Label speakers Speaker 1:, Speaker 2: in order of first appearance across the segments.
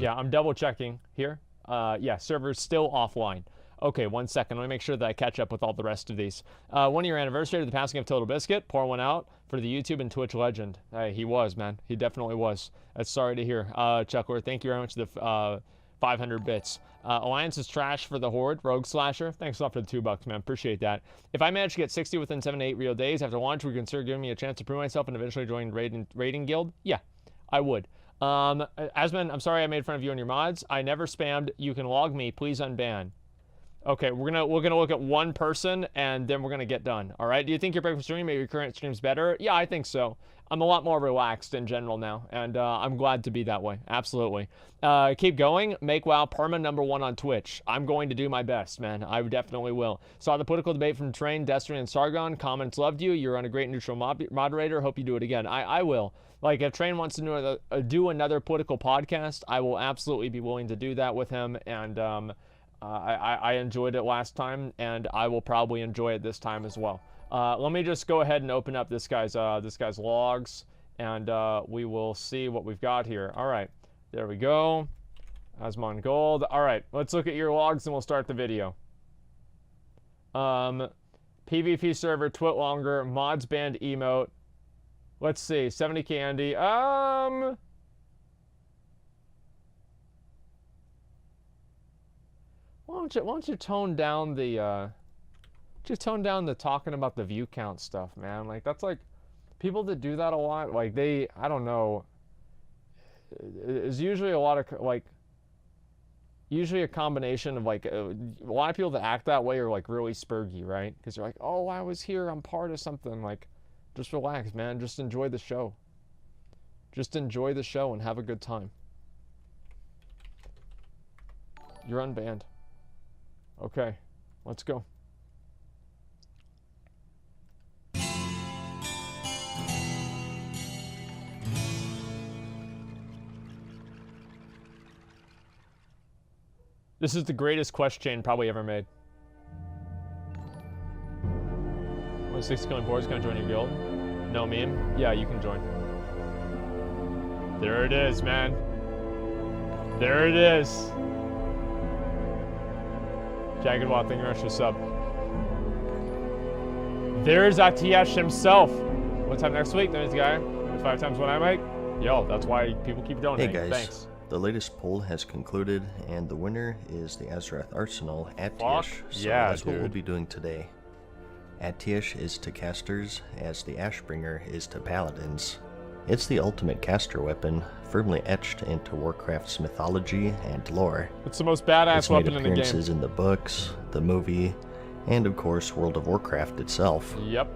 Speaker 1: Yeah, I'm double checking here. Yeah, server's still offline. Okay, 1 second. Let me make sure that I catch up with all the rest of these. 1 year anniversary of the passing of Total Biscuit. Pour one out for the YouTube and Twitch legend. Hey, he was, man. He definitely was. That's sorry to hear. Chuckler, thank you very much for the 500 bits. Alliance is trash for the Horde. Rogue Slasher. Thanks a lot for the $2, man. Appreciate that. If I manage to get 60 within 7 to 8 real days after launch, would you consider giving me a chance to prove myself and eventually join raiding guild? Yeah, I would. Asmon, I'm sorry I made fun of you and your mods. I never spammed. You can log me. Please unban. Okay, we're gonna look at one person and then we're gonna get done. All right. Do you think your breakfast stream made your current streams better? Yeah, I think so. I'm a lot more relaxed in general now, and I'm glad to be that way. Absolutely. Keep going. Make WoW perma #1 on Twitch. I'm going to do my best, man. I definitely will. Saw the political debate from Train, Destiny, and Sargon. Comments loved you. You're on a great neutral moderator. Hope you do it again. I will. Like, if Train wants to do another political podcast, I will absolutely be willing to do that with him, and I enjoyed it last time, and I will probably enjoy it this time as well. Let me just go ahead and open up this guy's logs, and we will see what we've got here. All right, there we go. Asmongold. All right, let's look at your logs, and we'll start the video. PvP server, twit longer, mods banned emote. Let's see, 70 candy. Why don't you tone down the talking about the view count stuff, man? Like, that's like, people that do that a lot, like, I don't know, it's usually a lot of, like, usually a combination of, like, a lot of people that act that way are, like, really spurgy, right? Because they're like, oh, I was here, I'm part of something. Like, just relax, man. Just enjoy the show. Just enjoy the show and have a good time. You're unbanned. Okay, let's go. This is the greatest quest chain probably ever made. 6 killing boards, can I join your guild? No meme? Yeah, you can join. There it is, man. There it is. Jagged Wild, thank you very much for the sub. There's Atiesh himself. What time next week? There's the guy. 5 times what I make. Yo, that's why people keep donating.
Speaker 2: Hey guys,
Speaker 1: thanks.
Speaker 2: The latest poll has concluded, and the winner is the Azeroth Arsenal, Atiesh. So
Speaker 1: yeah,
Speaker 2: that's what we'll be doing today. Atiesh is to casters, as the Ashbringer is to paladins. It's the ultimate caster weapon, firmly etched into Warcraft's mythology and lore.
Speaker 1: It's the most badass weapon in the game.
Speaker 2: It's made appearances in the books, the movie, and of course World of Warcraft itself.
Speaker 1: Yep.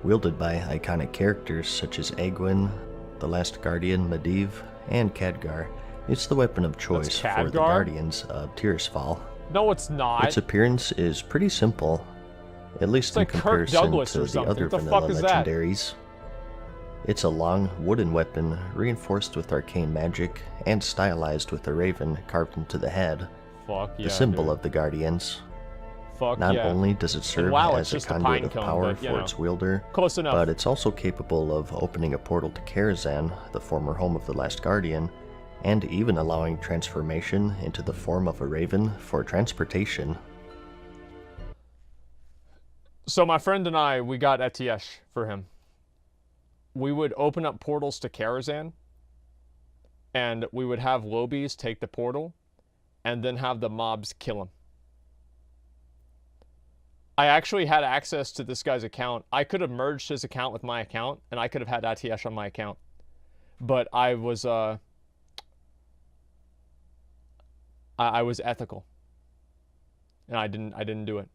Speaker 2: Wielded by iconic characters such as Egwene, the Last Guardian Medivh, and Khadgar, it's the weapon of choice for the Guardians of Tirisfal.
Speaker 1: No, it's not.
Speaker 2: Its appearance is pretty simple, at least in comparison to the other vanilla legendaries. It's a long wooden weapon reinforced with arcane magic and stylized with a raven carved into the head, the symbol of the Guardians. Not only does it serve as a conduit of power for its wielder, but it's also capable of opening a portal to Karazhan, the former home of the Last Guardian, and even allowing transformation into the form of a raven for transportation.
Speaker 1: So my friend and I, we got Atiesh for him. We would open up portals to Karazhan, and we would have lobbies take the portal, and then have the mobs kill him. I actually had access to this guy's account. I could have merged his account with my account, and I could have had Atiesh on my account. But I was ethical, and I didn't do it.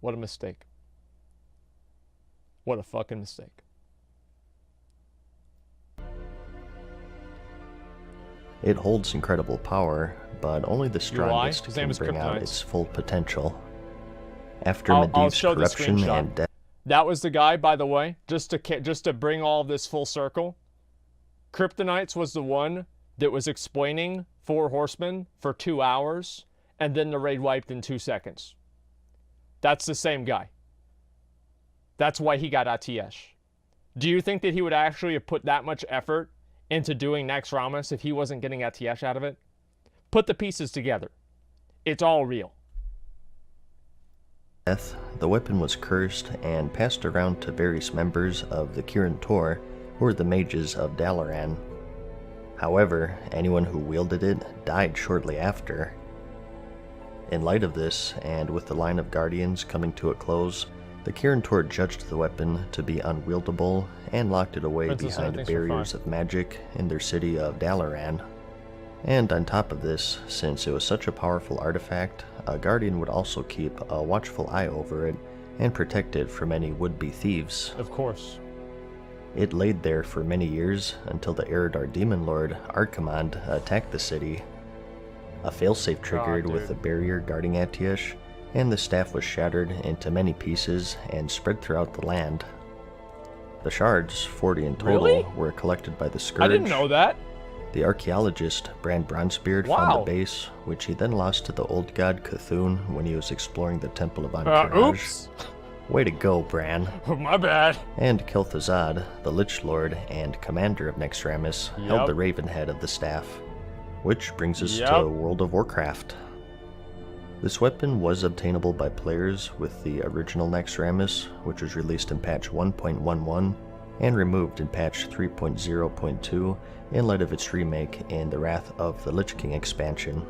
Speaker 1: What a mistake. What a fucking mistake.
Speaker 2: It holds incredible power, but only the strongest can bring out its full potential. After Medivh's corruption and death.
Speaker 1: That was the guy, by the way, just to bring all this full circle. Kryptonites was the one that was explaining 4 horsemen for 2 hours, and then the raid wiped in 2 seconds. That's the same guy. That's why he got Atiesh. Do you think that he would actually have put that much effort into doing Naxxramas if he wasn't getting Atiesh out of it? Put the pieces together. It's all real.
Speaker 2: The weapon was cursed and passed around to various members of the Kirin Tor, who were the mages of Dalaran. However, anyone who wielded it died shortly after. In light of this, and with the line of guardians coming to a close, the Kirin Tor judged the weapon to be unwieldable and locked it away behind barriers of magic in their city of Dalaran. And on top of this, since it was such a powerful artifact, a guardian would also keep a watchful eye over it and protect it from any would-be thieves.
Speaker 1: Of course.
Speaker 2: It laid there for many years until the Eredar Demon Lord Archimonde attacked the city. A failsafe triggered with a barrier guarding Atiesh, and the staff was shattered into many pieces and spread throughout the land. The shards, 40 in total, were collected by the Scourge.
Speaker 1: I didn't know that.
Speaker 2: The archaeologist Bran Bronzebeard found the base, which he then lost to the old god Cthulhu when he was exploring the Temple of Ankh-Kiraj.
Speaker 1: Oops.
Speaker 2: Way to go, Bran.
Speaker 1: My bad.
Speaker 2: And Kel'Thuzad, the Lich Lord and commander of Naxxramas, held the Raven head of the staff. Which brings us to World of Warcraft. This weapon was obtainable by players with the original Naxxramas, which was released in patch 1.11 and removed in patch 3.0.2 in light of its remake in the Wrath of the Lich King expansion.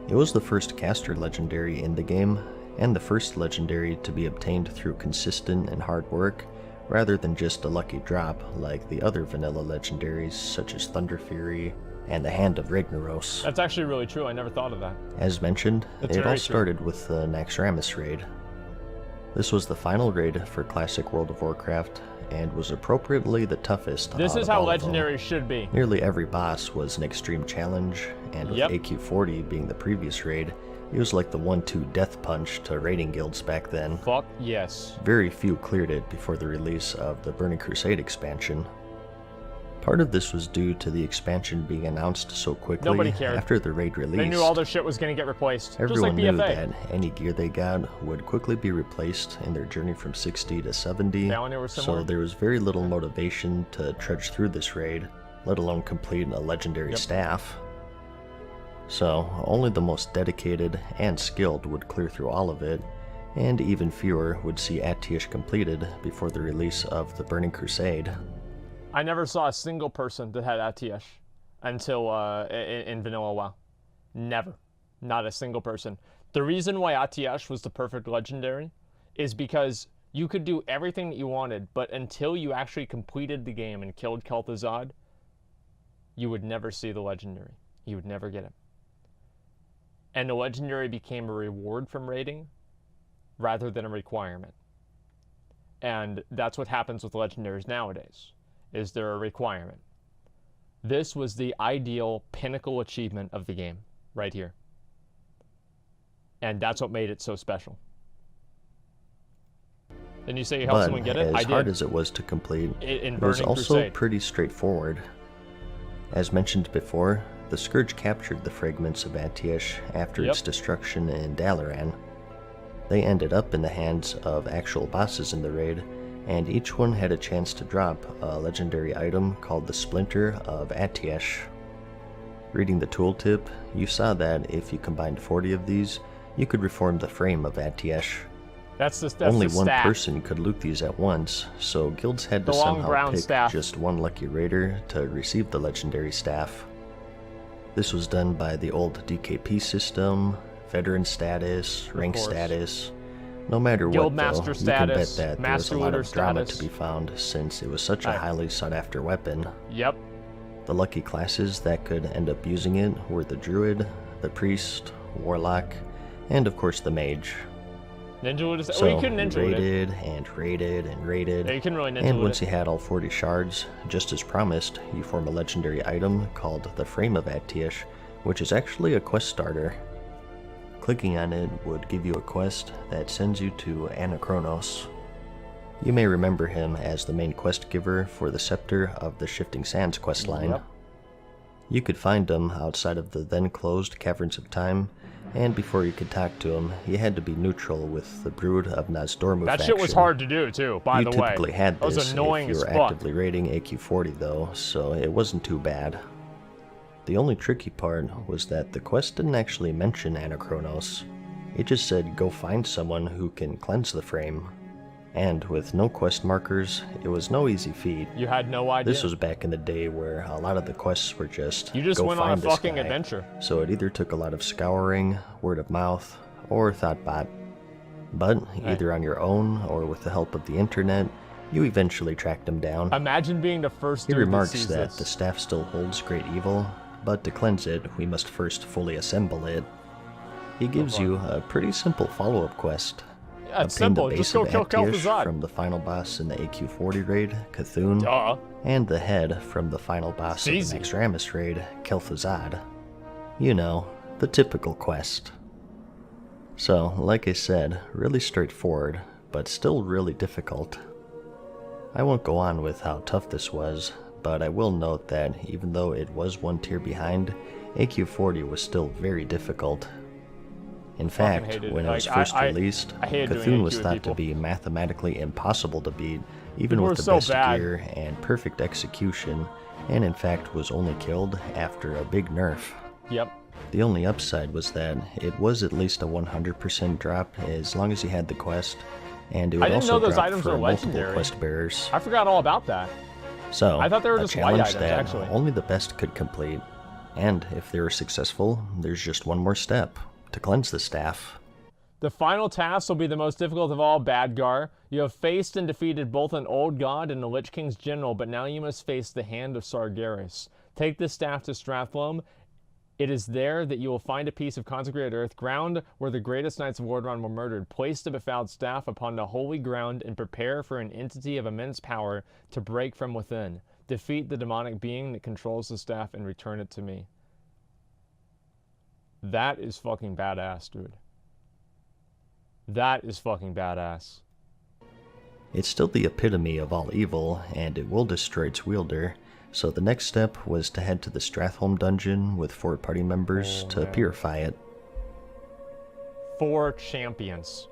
Speaker 2: It was the first caster legendary in the game, and the first legendary to be obtained through consistent and hard work, rather than just a lucky drop like the other vanilla legendaries such as Thunder Fury and the Hand of Ragnaros.
Speaker 1: That's actually really true, I never thought of that.
Speaker 2: As mentioned, it all started with the Naxxramas raid. This was the final raid for Classic World of Warcraft, and was appropriately the toughest.
Speaker 1: This is how legendaries should be.
Speaker 2: Nearly every boss was an extreme challenge, and with AQ40 being the previous raid, it was like the 1-2 death punch to raiding guilds back then.
Speaker 1: Fuck yes.
Speaker 2: Very few cleared it before the release of the Burning Crusade expansion. Part of this was due to the expansion being announced so quickly.
Speaker 1: Nobody cared.
Speaker 2: After the raid release.
Speaker 1: They knew all their shit was going to get replaced.
Speaker 2: Everyone
Speaker 1: just like
Speaker 2: knew
Speaker 1: BFA.
Speaker 2: that any gear they got would quickly be replaced in their journey from 60 to 70, so there was very little motivation to trudge through this raid, let alone complete a legendary staff. So, only the most dedicated and skilled would clear through all of it, and even fewer would see Atiesh completed before the release of the Burning Crusade.
Speaker 1: I never saw a single person that had Atiesh until in Vanilla WoW. Never. Not a single person. The reason why Atiesh was the perfect legendary is because you could do everything that you wanted, but until you actually completed the game and killed Kel'Thuzad, you would never see the legendary. You would never get it. And the legendary became a reward from raiding rather than a requirement. And that's what happens with legendaries nowadays. Is there a requirement? This was the ideal pinnacle achievement of the game, right here. And that's what made it so special. Then you say you help someone get it?
Speaker 2: As hard as it was to complete, it was also pretty straightforward. As mentioned before, the Scourge captured the fragments of Atiesh after its destruction in Dalaran. They ended up in the hands of actual bosses in the raid, and each one had a chance to drop a legendary item called the Splinter of Atiesh. Reading the tooltip, you saw that if you combined 40 of these, you could reform the frame of Atiesh. Only one person could loot these at once, so guilds had to somehow pick just one lucky raider to receive the legendary staff. This was done by the old DKP system, veteran status, rank status. No matter what, though, you can bet that there was a lot of drama to be found since it was such a highly sought-after weapon.
Speaker 1: Yep.
Speaker 2: The lucky classes that could end up using it were the Druid, the Priest, Warlock, and of course the Mage.
Speaker 1: Ninja would
Speaker 2: so you couldn't raided and raided and raided,
Speaker 1: yeah, you couldn't really
Speaker 2: and once you had all 40 shards, just as promised, you form a legendary item called the Frame of Atiesh, which is actually a quest starter. Clicking on it would give you a quest that sends you to Anachronos. You may remember him as the main quest giver for the Scepter of the Shifting Sands questline. You could find him outside of the then closed Caverns of Time, And before you could talk to him, you had to be neutral with the Brood of Nozdormu
Speaker 1: That
Speaker 2: faction.
Speaker 1: shit was hard to do too, by the way.
Speaker 2: You typically had this
Speaker 1: was annoying
Speaker 2: if you were
Speaker 1: as fuck.
Speaker 2: actively raiding AQ40 though, so it wasn't too bad. The only tricky part was that the quest didn't actually mention Anachronos. It just said go find someone who can cleanse the frame. And with no quest markers, it was no easy feat.
Speaker 1: You had no idea.
Speaker 2: This was back in the day where a lot of the quests were just
Speaker 1: you just
Speaker 2: go
Speaker 1: went
Speaker 2: find
Speaker 1: on a
Speaker 2: this
Speaker 1: fucking
Speaker 2: guy.
Speaker 1: adventure.
Speaker 2: So it either took a lot of scouring, word of mouth, or thoughtbot. But either on your own or with the help of the internet, you eventually tracked him down.
Speaker 1: Imagine being the first dude
Speaker 2: He remarks
Speaker 1: that
Speaker 2: the staff still holds great evil, but to cleanse it, we must first fully assemble it. He gives you a pretty simple follow-up quest.
Speaker 1: Yeah, it's
Speaker 2: Obtain
Speaker 1: simple.
Speaker 2: the
Speaker 1: Just
Speaker 2: base
Speaker 1: go
Speaker 2: of
Speaker 1: kill
Speaker 2: Atiesh
Speaker 1: Kel'Thuzad.
Speaker 2: from the final boss in the AQ40 raid, Cthulhu,
Speaker 1: Duh.
Speaker 2: and the head from the final boss of the
Speaker 1: Easy.
Speaker 2: next Rammus raid, Kel'Thuzad. You know, the typical quest. So, like I said, really straightforward, but still really difficult. I won't go on with how tough this was, but I will note that even though it was one tier behind, AQ40 was still very difficult. In fact, when it was first released, Cthulhu was thought to be mathematically impossible to beat, even with the best gear and perfect execution, and in fact was only killed after a big nerf.
Speaker 1: Yep.
Speaker 2: The only upside was that it was at least a 100% drop as long as you had the quest, and it would also drop for multiple quest bearers.
Speaker 1: I forgot all about that.
Speaker 2: So,
Speaker 1: I thought they were just white items,
Speaker 2: that
Speaker 1: actually.
Speaker 2: Only the best could complete, and if they were successful, there's just one more step. To cleanse the staff.
Speaker 1: The final task will be the most difficult of all, Badgar. You have faced and defeated both an old god and the Lich King's general, but now you must face the hand of Sargeras. Take the staff to Strathlum. It is there that you will find a piece of consecrated earth, ground where the greatest knights of Wardrun were murdered. Place the befouled staff upon the holy ground and prepare for an entity of immense power to break from within. Defeat the demonic being that controls the staff and return it to me. That is fucking badass, dude. That is fucking badass.
Speaker 2: It's still the epitome of all evil, and it will destroy its wielder, so the next step was to head to the Stratholme dungeon with 4 party members to purify it.
Speaker 1: 4 champions.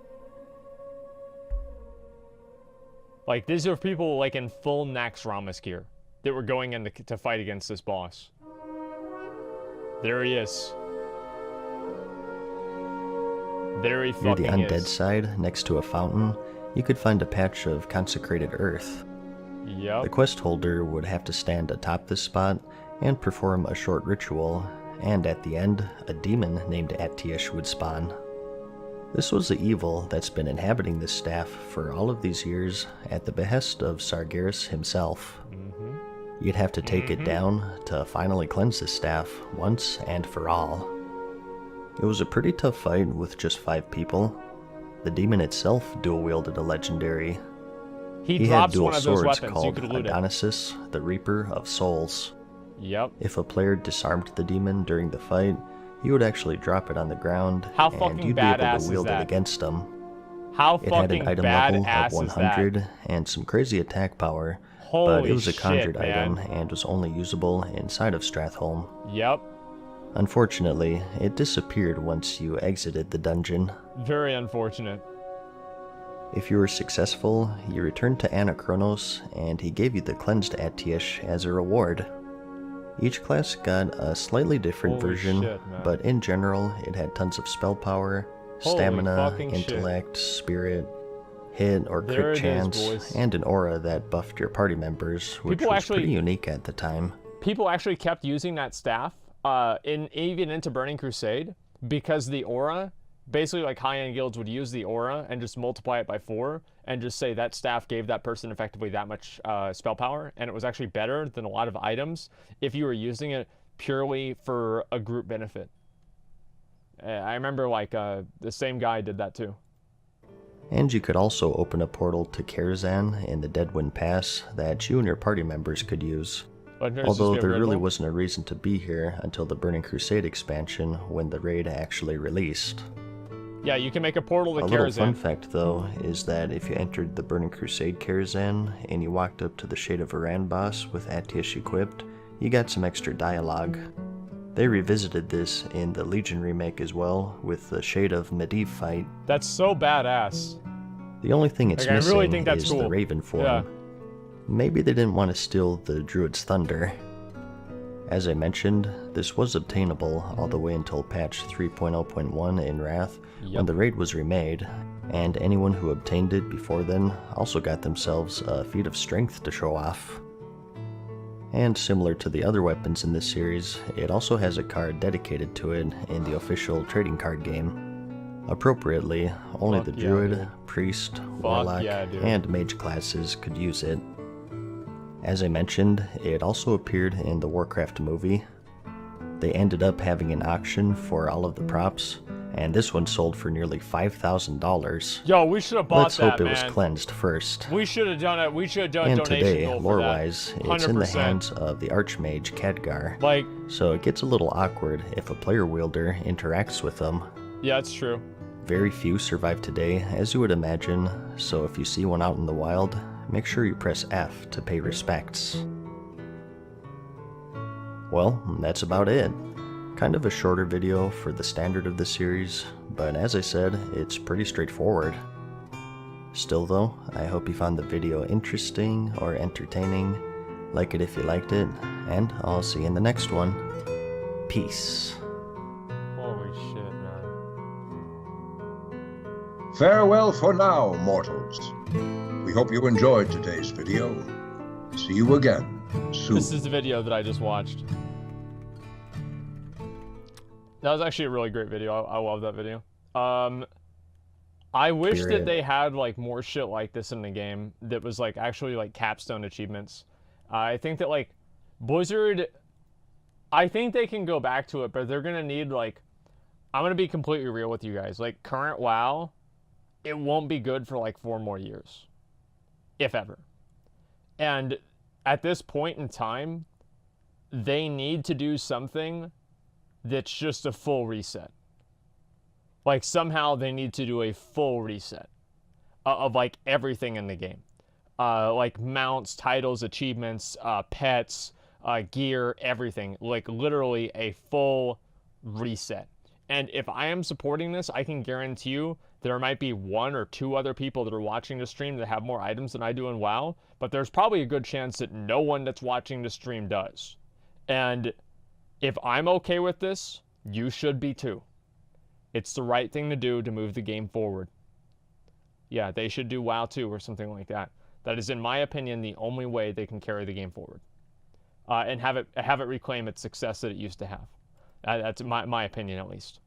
Speaker 1: Like, these are people like in full Nax Rammus gear that were going in to fight against this boss. There he is. There he fucking is.
Speaker 2: Near the undead side, next to a fountain, you could find a patch of consecrated earth.
Speaker 1: Yep.
Speaker 2: The quest holder would have to stand atop this spot and perform a short ritual, and at the end, a demon named Atiesh would spawn. This was the evil that's been inhabiting this staff for all of these years at the behest of Sargeras himself. You'd have to take it down to finally cleanse the staff once and for all. It was a pretty tough fight with just 5 people. The demon itself dual-wielded a legendary. He had dual swords called Adonisis, the Reaper of Souls.
Speaker 1: Yep.
Speaker 2: If a player disarmed the demon during the fight, he would actually drop it on the ground, and you'd be able to wield it against him.
Speaker 1: It
Speaker 2: had an item level of 100 and some crazy attack power, but it was a conjured item and was only usable inside of Stratholme.
Speaker 1: Yep.
Speaker 2: Unfortunately, it disappeared once you exited the dungeon.
Speaker 1: Very unfortunate.
Speaker 2: If you were successful, you returned to Anachronos, and he gave you the cleansed Atiesh as a reward. Each class got a slightly different version, but in general, it had tons of spell power, stamina, intellect, spirit, hit or crit chance, and an aura that buffed your party members, which was pretty unique at the time.
Speaker 1: People actually kept using that staff even into Burning Crusade, because the aura, basically like high-end guilds would use the aura and just multiply it by 4 and just say that staff gave that person effectively that much spell power, and it was actually better than a lot of items if you were using it purely for a group benefit. I remember like the same guy did that too.
Speaker 2: And you could also open a portal to Karazhan in the Deadwind Pass that you and your party members could use. Although there really wasn't a reason to be here until the Burning Crusade expansion when the raid actually released.
Speaker 1: Yeah, you can make a portal to Karazhan.
Speaker 2: A little fun fact though is that if you entered the Burning Crusade Karazhan and you walked up to the Shade of Varan boss with Atiesh equipped, you got some extra dialogue. They revisited this in the Legion remake as well, with the Shade of Medivh fight.
Speaker 1: That's so badass.
Speaker 2: The only thing it's missing
Speaker 1: I really think that's
Speaker 2: is
Speaker 1: cool.
Speaker 2: the Raven form.
Speaker 1: Yeah.
Speaker 2: Maybe they didn't want to steal the Druid's Thunder. As I mentioned, this was obtainable all the way until patch 3.0.1 in Wrath, when the raid was remade, and anyone who obtained it before then also got themselves a feat of strength to show off. And similar to the other weapons in this series, it also has a card dedicated to it in the official trading card game. Appropriately, only the Druid, Priest, Warlock, and Mage classes could use it. As I mentioned, it also appeared in the Warcraft movie. They ended up having an auction for all of the props, and this one sold for nearly $5,000.
Speaker 1: Yo, we should have bought
Speaker 2: Let's hope it was cleansed first.
Speaker 1: We should have done it. We should have done
Speaker 2: and
Speaker 1: donation
Speaker 2: today,
Speaker 1: goal for
Speaker 2: lore-wise,
Speaker 1: that.
Speaker 2: it's in the hands of the Archmage Khadgar.
Speaker 1: Like,
Speaker 2: so it gets a little awkward if a player wielder interacts with them.
Speaker 1: Yeah, it's true.
Speaker 2: Very few survive today, as you would imagine, so if you see one out in the wild, make sure you press F to pay respects. Well, that's about it. Kind of a shorter video for the standard of the series, but as I said, it's pretty straightforward. Still though, I hope you found the video interesting or entertaining. Like it if you liked it, and I'll see you in the next one. Peace.
Speaker 1: Holy shit, man.
Speaker 3: Farewell for now, mortals. We hope you enjoyed today's video. See you again soon.
Speaker 1: This is the video that I just watched. That was actually a really great video. I love that video. I wish that they had like more shit like this in the game that was like actually like capstone achievements. I think that like Blizzard, I think they can go back to it, but they're gonna need like, I'm gonna be completely real with you guys. Like current WoW, it won't be good for like 4 more years, if ever. And at this point in time, they need to do something that's just a full reset. Like somehow they need to do a full reset of like everything in the game. Like mounts, titles, achievements, pets, gear, everything. Like literally a full reset. And if I am supporting this, I can guarantee you there might be 1 or 2 other people that are watching the stream that have more items than I do in WoW, but there's probably a good chance that no one that's watching the stream does. And if I'm okay with this, you should be too. It's the right thing to do to move the game forward. Yeah, they should do WoW 2 or something like that. That is, in my opinion, the only way they can carry the game forward. And have it reclaim its success that it used to have. That's my opinion, at least.